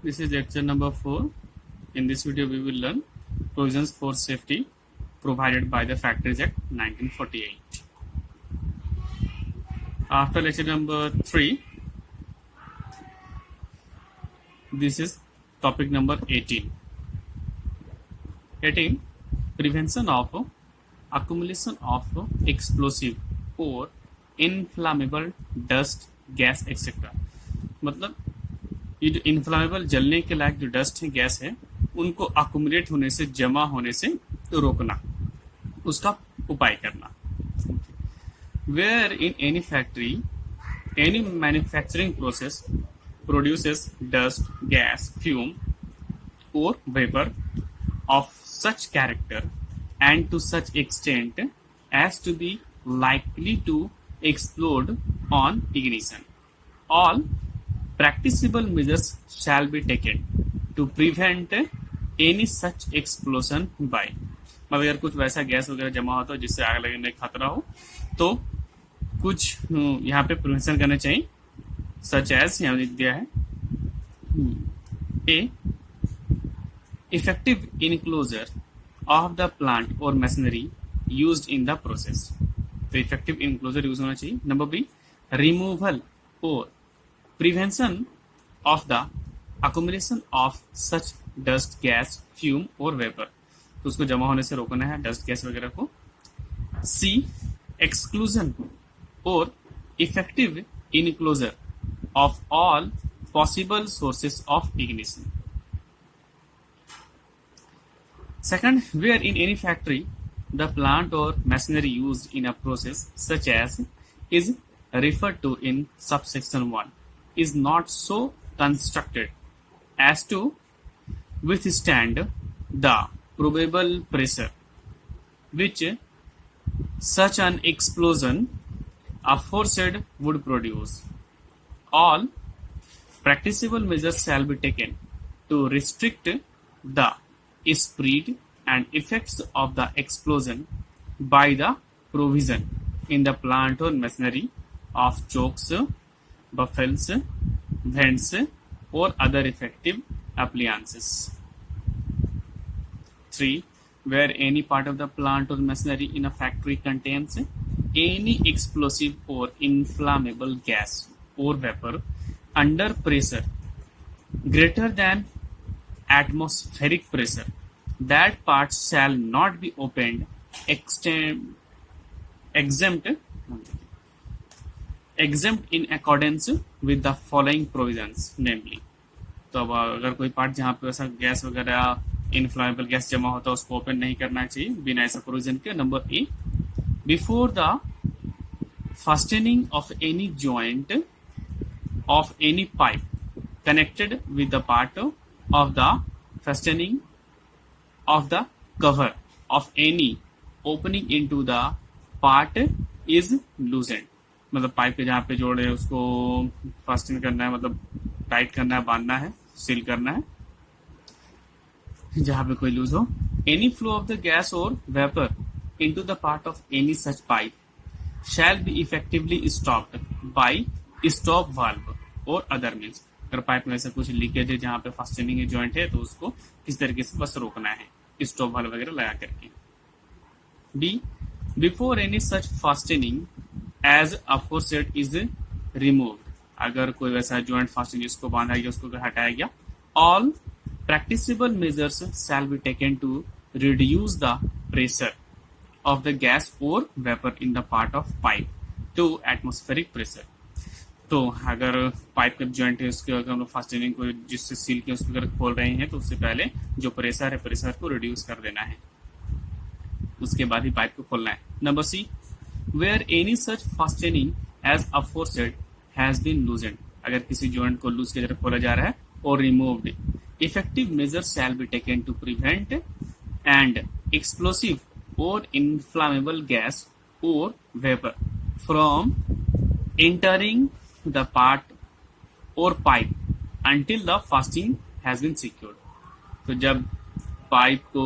This is lecture number 4. In this video, we will learn provisions for safety provided by the Factories Act 1948. After lecture number 3, this is topic number 18. 18. Prevention of accumulation of explosive or inflammable dust, gas, etc. मतलब ये जो inflammable जलने के लायक जो dust है, gas है, उनको accumulate होने से, जमा होने से रोकना, उसका उपाय करना. Where in any factory any manufacturing process produces dust, gas, fume or vapor of such character and to such extent as to be likely to explode on ignition. All practicable measures shall be taken to prevent any such explosion by. मतलब अगर कुछ वैसा gas वगैरह जमा होता हो जिससे आग लगने का खतरा हो, तो कुछ यहाँ पे प्रिवेंशन करना चाहिए. सच एज यहाँ लिख दिया है, ए effective enclosure of the plant or machinery used in the process. तो effective enclosure यूज होना चाहिए. Number B, removal or prevention of the accumulation of such dust, gas, fume or vapor. तो उसको जमा होने से रोकना है, डस्ट, गैस वगैरह को. सी, exclusion or effective enclosure of all possible sources of ignition. Second, where in any factory the plant or machinery used in a process such as is referred to in subsection 1 is not so constructed as to withstand the probable pressure which such an explosion aforesaid would produce. All practicable measures shall be taken to restrict the spread and effects of the explosion by the provision in the plant or machinery of chokes, baffles, vents or other effective appliances. 3. Where any part of the plant or machinery in a factory contains any explosive or inflammable gas or vapor under pressure greater than atmospheric pressure, that part shall not be opened exempt in accordance with the following provisions, namely. तो अब अगर कोई part जहाँ पे वैसा gas वगैरह, inflammable gas जमा होता है, उसको ओपन नहीं करना चाहिए बिना ऐसा प्रोविजन के. Number A, before the fastening of any joint of any pipe connected with the part of the fastening of the cover of any opening into the part is loosened. मतलब pipe के जहाँ पे जोड़े उसको fasting करना है, मतलब tight करना है, बांधना है, सील करना है, जहाँ पे कोई लूज हो. Any flow of the gas or vapor into the part of any such pipe shall be effectively stopped by stop valve or other means. अगर पाइप में ऐसा कुछ लीकेज है जहाँ पे फास्टनिंग जॉइंट है, तो उसको किस तरीके से बस रोकना है, स्टॉप वाल्व वगैरह लगा करके. B, before any such fastening as aforesaid is removed. अगर कोई वैसा जॉइंट फास्टनिंग जिसको बांधा गया उसको हटाया गया, all practicable measures shall be taken to reduce the pressure of the gas or vapour in the part of pipe to atmospheric pressure. तो अगर पाइप का जॉइंट है उसके अगर हम लोग फास्टनिंग को जिससे सील के उसको अगर खोल रहे हैं, तो उससे पहले जो प्रेशर है, प्रेशर को रिड्यूस कर देना है, उसके बाद ही पाइप को खोलना है. Number C, where any such fastening as aforesaid has been loosened. अगर किसी जॉइंट को लूज की तरफ खोला जा रहा है और removed, effective measures shall be taken to prevent and explosive or inflammable gas or vapour from entering the part or pipe until the fastening has been secured. तो जब पाइप को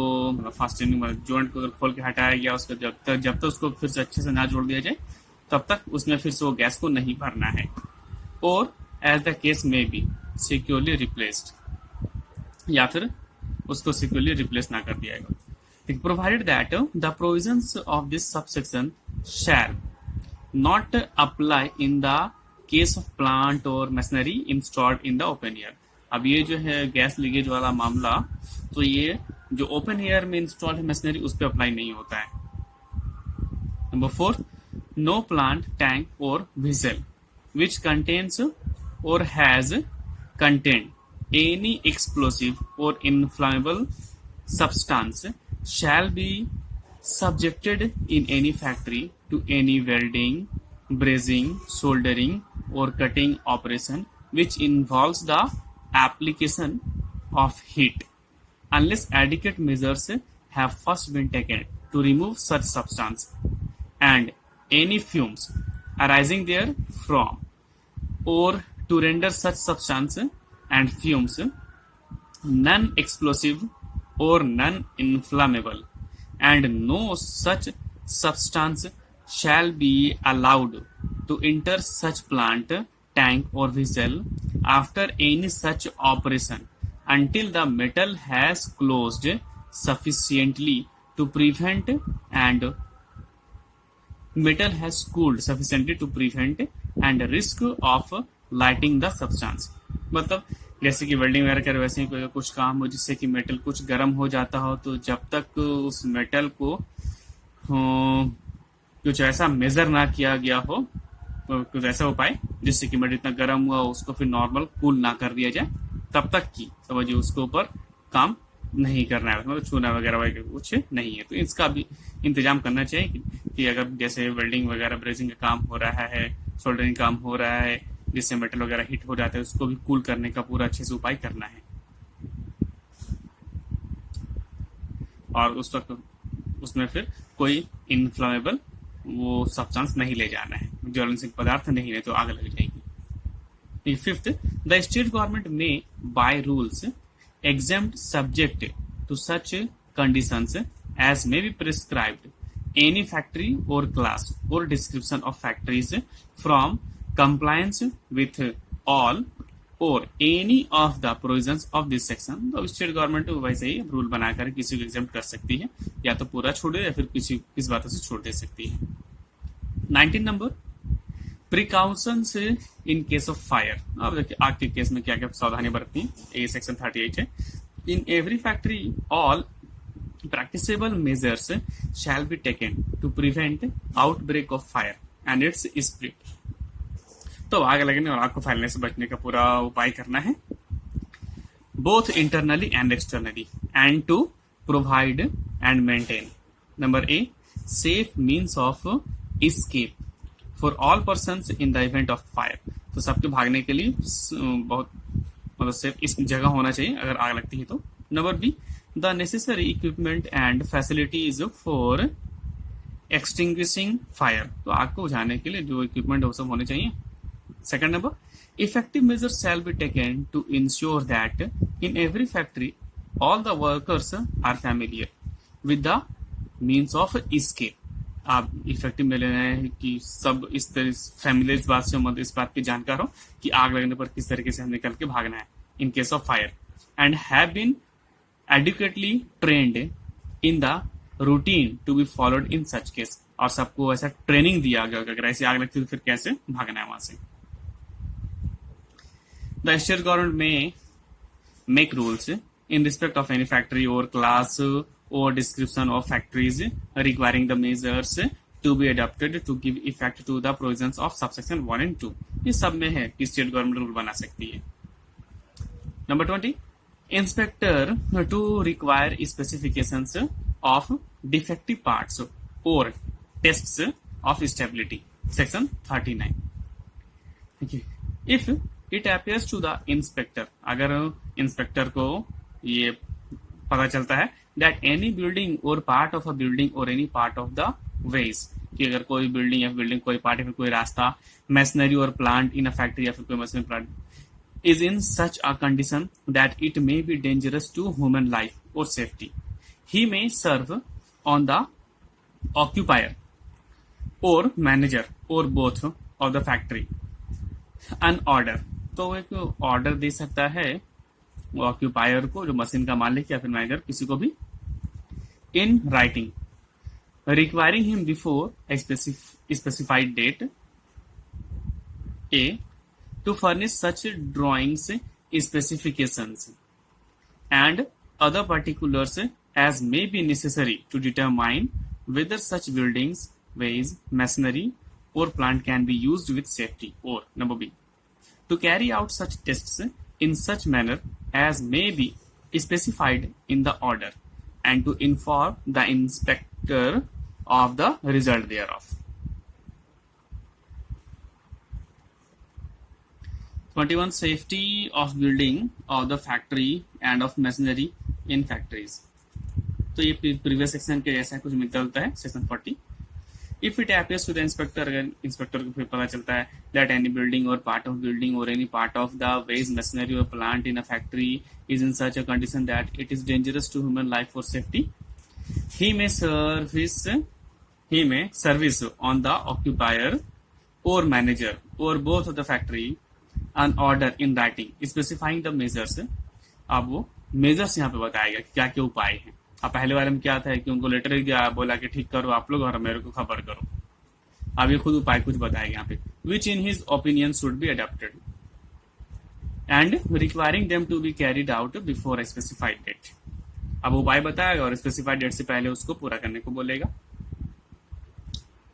फास्टनिंग जॉइंट को खोल के हटाया गया, उसको जब तक उसको फिर से अच्छे से ना जोड़ दिया जाए, तब तक उसमें फिर से वो गैस को नहीं भरना है. Or as the case may be securely replaced. या फिर उसको सिक्योरली रिप्लेस ना कर दिया जाएगा। Provided that the provisions of this subsection shall not apply in the case of plant or machinery installed in the open air. अब ये जो है गैस लीकेज वाला मामला, तो ये जो ओपन एयर में इंस्टॉल्ड है मशीनरी उस पर अप्लाई नहीं होता है। नंबर 4, नो प्लांट टैंक और vessel which contains or has contained any explosive or inflammable substance shall be subjected in any factory to any welding, brazing, soldering or cutting operation which involves the application of heat, unless adequate measures have first been taken to remove such substance and any fumes arising therefrom, or to render such substance and fumes non-explosive or non-inflammable, and no such substance shall be allowed to enter such plant, tank or vessel after any such operation until the metal has closed sufficiently to prevent and metal has cooled sufficiently to prevent and risk of lighting the substance। मतलब जैसे कि welding वगैरह कर वैसे ही कोई कुछ काम हो जिससे कि मेटल कुछ गर्म हो जाता हो, तो जब तक उस मेटल को कुछ ऐसा मेजर ना किया गया हो, कुछ ऐसा उपाय जिससे कि मेटल इतना गर्म हुआ उसको फिर नॉर्मल कूल ना कर दिया जाए, तब तक की समझिए उसके ऊपर काम नहीं करना है, मतलब छूना वगैरह वगैरह कुछ नहीं है। तो इसका भी इंतजाम करना चाहिए कि अगर जैसे वेल्डिंग वगैरह ब्रेजिंग का काम हो रहा है, सोल्डरिंग काम हो रहा है जिससे मेटल वगैरह हीट हो जाता है, उसको भी कूल करने का पूरा अच्छे से उपाय करना है। और उस वक्त उसमें फिर कोई इनफ्लामेबल वो सब्सटेंस नहीं ले जाना है, ज्वलनशील पदार्थ नहीं ले तो आग लग जाएगी। 5th, द स्टेट गवर्नमेंट में by rules exempt subject to such conditions as may be prescribed any factory or class or description of factories from compliance with all or any of the provisions of this section। तो state government वैसे ही rule बनाकर किसी को exempt कर सकती है, या तो पूरा छोड़ दे या फिर किस बातों से छोड़ दे सकती है। 19 number, precautions in case of fire. अब देखिए आग के केस में क्या क्या सावधानी बरतनी है, ये सेक्शन 38 है। In every factory all practicable measures shall be taken to prevent outbreak of fire and its spread. तो आग लगने और आग को फैलने से बचने का पूरा उपाय करना है, both internally and externally, and to provide and maintain. Number A, safe means of escape for all persons in the event of fire. तो सबके भागने के लिए बहुत मतलब सेफ इस जगह होना चाहिए अगर आग लगती है तो। Number B, the necessary equipment and facilities for extinguishing fire. तो आग को बुझाने के लिए जो इक्विपमेंट है वो सब होने चाहिए। Second number, effective measures shall be taken to ensure that in every factory all the workers are familiar with the means of escape. आप इफेक्टिव में लेना है कि सब इस तरह फैमिली इस बात से मतलब इस बात की जानकार हो कि आग लगने पर किस तरीके से हम निकल के भागना है in case of fire, and have been adequately trained in the routine to be followed in such case. और सबको ऐसा ट्रेनिंग दिया गया अगर ऐसी आग लगती तो फिर कैसे भागना है वहां से। द स्टेट गवर्नमेंट में make rules in respect of any factory और class or description of factories requiring the measures to be adopted to give effect to the provisions of subsection 1 and 2। ये सब में है कि स्टेट गवर्नमेंट रूल बना सकती है। Number 20, inspector to require specifications of defective parts or tests of stability, section 39। If it appears to the inspector, अगर inspector को ये पता चलता है that any building or part of a building or any part of the ways, कि अगर कोई building या बिल्डिंग कोई पार्ट या फिर कोई रास्ता, मशीनरी और प्लांट इन अ फैक्ट्री या फिर कोई machinery plant is in such a condition that it may be dangerous to human life or safety, he may serve on the occupier or manager or both of the factory an order। तो एक order दे सकता है occupier को, जो machine का मालिक या फिर मैनेजर, किसी को भी, in writing requiring him before a specified date A to furnish such drawings, specifications and other particulars as may be necessary to determine whether such buildings, ways, machinery or plant can be used with safety, or number B, to carry out such tests in such manner as may be specified in the order and to inform the inspector of the result thereof. 21. Safety of building of the factory and of machinery in factories. तो ये previous section के जैसा कुछ मिलता है section 40. If it appears to the inspector, अगर inspector को फिर पता चलता है that any building or part of building or any part of the waste machinery or plant in a factory is in such a condition that it is dangerous to human life or safety, he may service on the occupier or manager or both of the factory an order in writing specifying the measures. अब वो measures यहाँ पे बताएगा कि क्या क्या उपाय हैं. अब पहले बारे में क्या था कि उनको लेटर लिख दिया, बोला कि ठीक करो आप लोग और मेरे को खबर करो. अब ये खुद उपाय कुछ बताएगा यहाँ पे, which in his opinion should be adopted and requiring them to be carried out before a specified date. अब उपाय बताएगा और स्पेसिफाइड डेट से पहले उसको पूरा करने को बोलेगा.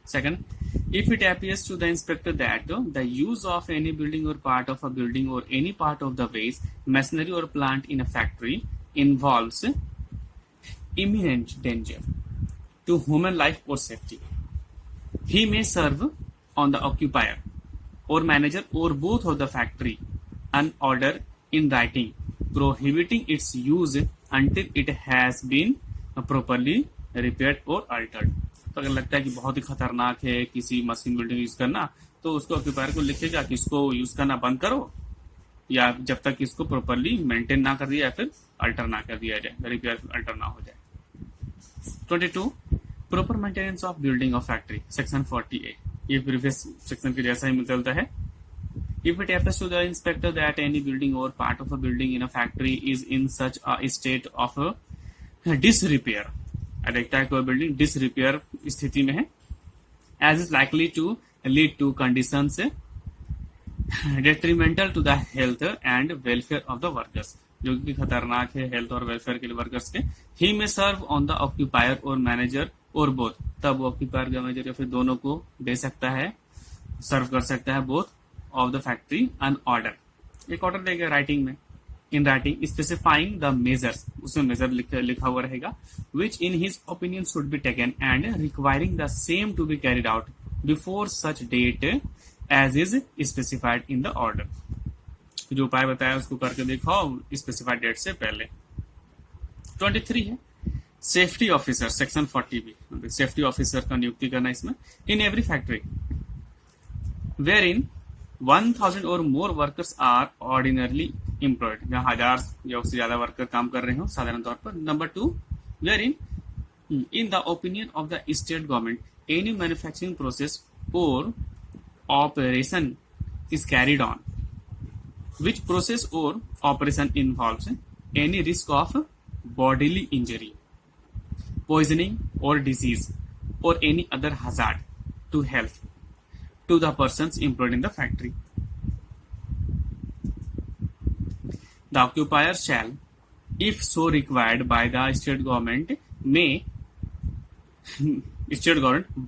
Second, if it appears to the inspector that the use of any building or part of a building or any part of the waste, machinery or plant in a factory involves imminent danger to human life or safety, he may serve on the occupier or manager or both of the factory an order in writing prohibiting its use until it has been properly repaired or altered. तो अगर लगता है कि बहुत ही खतरनाक है किसी machine building use करना, तो उसको ऑक्यूपायर को लिखेगा कि इसको यूज करना बंद करो या जब तक इसको प्रॉपरली मेंटेन ना कर दिया या फिर अल्टर ना कर दिया जाए, रिपेयर अल्टर ना हो जाए. 22. Proper maintenance of building of factory, section 40A. ये प्रीवियस सेक्शन के जैसा ही मिलता है. If it happens to the inspector that any building or part of a building in a factory is in such a state of disrepair, देखता है कोई building डिसरिपेयर स्थिति में है, as is likely to lead to conditions detrimental to the health and welfare of the workers, जो कि खतरनाक है हेल्थ और वेलफेयर के लिए वर्कर्स के. ही में सर्व ऑन द ऑक्यूपायर और मैनेजर और बोथ, तब ऑक्यूपायर या मैनेजर या फिर दोनों को दे सकता है, सर्व कर सकता है both of the factory an order, एक ऑर्डर देगा राइटिंग में, in writing specifying the measures, उसमें मेजर लिखा हुआ रहेगा, which in his opinion should be taken and requiring the same to be carried out before such date as is specified in the order. जो उपाय बताया उसको करके दिखाओ स्पेसिफाइड डेट से पहले. 23 है safety officer, section 40B. Safety officer का नियुक्ति करना इसमें. इन एवरी फैक्ट्री वेयर इन 1000 और मोर वर्कर्स आर ऑर्डिनरली एम्प्लॉयड, जहां 1000 या उससे ज्यादा वर्कर काम कर रहे हो साधारण तौर पर. Number 2, where in the opinion of the state government any manufacturing process or operation is carried on which process or operation involves any risk of bodily injury, poisoning or disease or any other hazard to health to the persons employed in the factory. The occupier shall, if so required by the state government,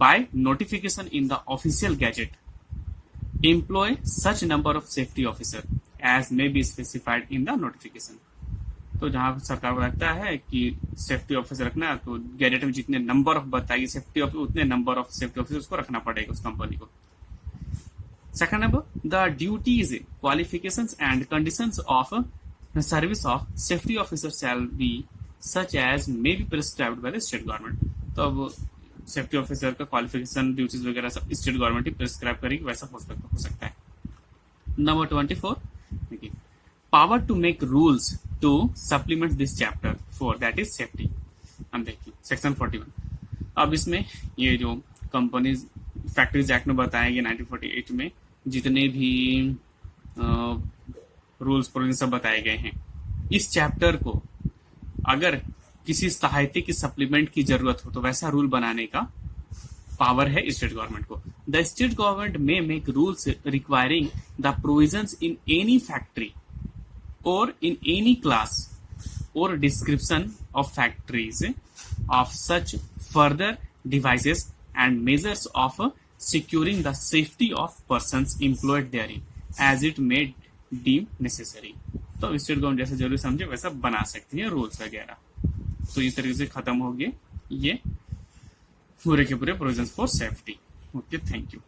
by notification in the official gazette, employ such number of safety officer as may be specified in the notification. तो जहां सरकार रखता है कि safety officer रखना है, तो gadget में जितने नंबर ऑफ बताइए सेफ्टी ऑफिसर, उतने नंबर ऑफ सेफ्टी ऑफिसर को रखना पड़ेगा उस कंपनी को. Second number, the duties, qualifications and conditions of service of safety officer shall be such as may be prescribed by the state government. तो अब safety officer का qualification duties वगैरह सब स्टेट गवर्नमेंट ही प्रिस्क्राइब करेगी, वैसा हो सकता है. नंबर 24, देखिए, power to make rules to supplement this chapter 4, that is safety. हम देखिए सेक्शन 41. अब इसमें ये जो कंपनीज फैक्ट्रीज एक्ट में बताया गया 1948 में जितने भी रूल्स प्रोविजन सब बताए गए हैं, इस चैप्टर को अगर किसी सहायता की सप्लीमेंट की जरूरत हो तो वैसा रूल बनाने का पावर है स्टेट गवर्नमेंट को. The state government may make rules requiring the provisions in any factory और इन एनी क्लास और description of factories of such further devices and measures of securing the safety of persons employed therein as it may deem necessary. तो state government जैसे जरूरी समझे वैसा बना सकती है रूल्स वगैरह. तो इस तरीके से खत्म हो गए ये पूरे के पूरे provisions for safety. Okay, thank you.